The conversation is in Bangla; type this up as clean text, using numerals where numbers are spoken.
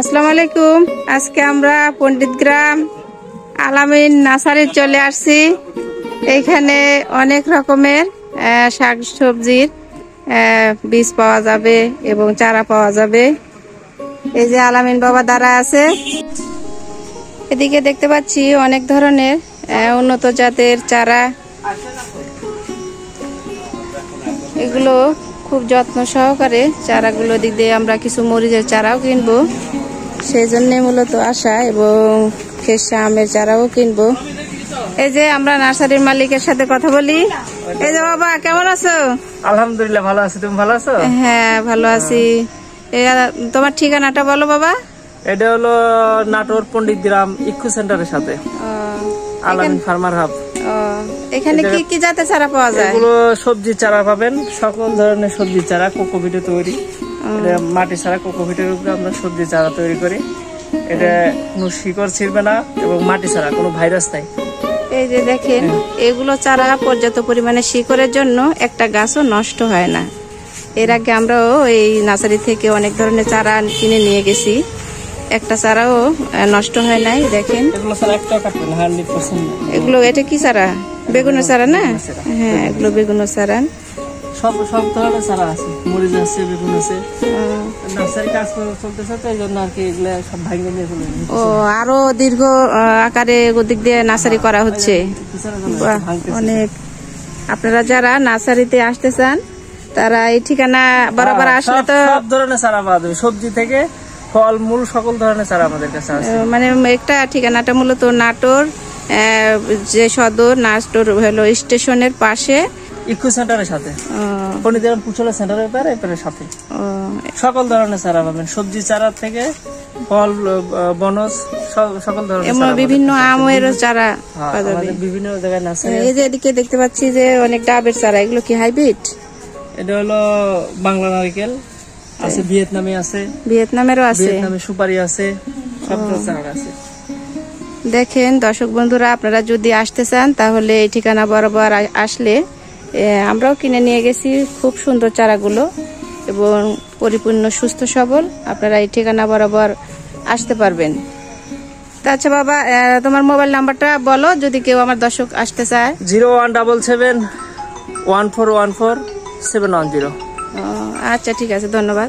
আসসালামু আলাইকুম। আজকে আমরা পণ্ডিত গ্রাম আলামিন নার্সারি চলে আসছি। এইখানে অনেক রকমের শাক সবজির বীজ পাওয়া যাবে এবং চারা পাওয়া যাবে। এই যে আলামিন বাবা দাঁড়ায় আছে। এদিকে দেখতে পাচ্ছি অনেক ধরনের উন্নত জাতের চারা। এগুলো খুব যত্ন সহকারে চারাগুলো দিক দিয়ে আমরা কিছু মরিচের চারাও কিনবো, সেই জন্য মূলত আসা, এবং খেসা আমের চারাও কিনবো। এই যে আমরা নার্সারির মালিকের সাথে কথা বলি। এই যে বাবা, কেমন আছো? আলহামদুলিল্লাহ ভালো আছি, তুমি ভালো আছো? হ্যাঁ ভালো আছি। তোমার ঠিকানাটা বলো বাবা। এটা হলো নাটোর পণ্ডিত গ্রাম ইকো সেন্টারের সাথে আলামিন ফার্মার হাব। এখানে কি কি জাতের চারা পাওয়া যায়? এগুলো সবজি চারা পাবেন, সকল ধরনের সবজি চারা, কোকোপিটে তৈরি। এটা মাটি ছাড়া কোকোপিটের উপরে আমরা সবজি চারা তৈরি করি। এটা কোনো শিকড় ছিড়বে না এবং মাটি ছাড়া কোনো ভাইরাস নাই। এই যে দেখেন, এগুলো চারা পর্যাপ্ত পরিমাণে শিকড়ের জন্য একটা গাছও নষ্ট হয় না। এর আগে আমরাও এই নার্সারি থেকে অনেক ধরনের চারা কিনে নিয়ে গেছি, একটা চারাও নষ্ট হয় নাই। দেখেন এগুলো, এটা কি চারা? বেগুনের চারা না? হ্যাঁ, এগুলো বেগুনের চারা। সব ধরনের চারা আছে, মরিচ আছে, বেগুন আছে। নার্সারি কাজ চলতেছে তো এই জন্য আর কি এগুলো সব ভাঙিয়ে নিয়ে চলে। ও, আরো দীর্ঘ আকারে ওদিক দিয়ে নার্সারি করা হচ্ছে। অনেক, আপনারা যারা নার্সারিতে আসতে চান তারা এই ঠিকানা বরাবর আসলে তো সব ধরনের চারা পাওয়া যাবে, সবজি থেকে ফল মূল সকল ধরনের চারা আমাদের কাছে আছে। মানে একটা ঠিকানাটা মূলত নাটোর যে সদর নাটোর হলো স্টেশনের পাশে ইকো সেন্টারের সাথে, পণ্ডিত গ্রাম পুছলা সেন্টারের এর সাথে সকল ধরনের চারা পাবেন, সবজি চারা থেকে ফল বনজ সকল ধরনের, বিভিন্ন আমের চারা পাওয়া যাবে বিভিন্ন জায়গায় নার্সারি। এই যে এদিকে দেখতে পাচ্ছি যে অনেক ডাবের চারা, এগুলো কি হাইব্রিড? এটা হলো বাংলা নারকেল আছে, ভিয়েতনামে আছে, ভিয়েতনামেরও আছে, ভিয়েতনামে সুপারি আছে, সব চারা আছে। দেখেন দর্শক বন্ধুরা, আপনারা যদি আসতে চান তাহলে এই ঠিকানা বরাবর আসলে আমরাও কিনে নিয়ে গেছি খুব সুন্দর চারাগুলো এবং পরিপূর্ণ সুস্থ সবল। আপনারা এই ঠিকানা বরাবর আসতে পারবেন। আচ্ছা বাবা, তোমার মোবাইল নাম্বারটা বলো যদি কেউ আমার দর্শক আসতে চায়। 01771414710। আচ্ছা ঠিক আছে, ধন্যবাদ।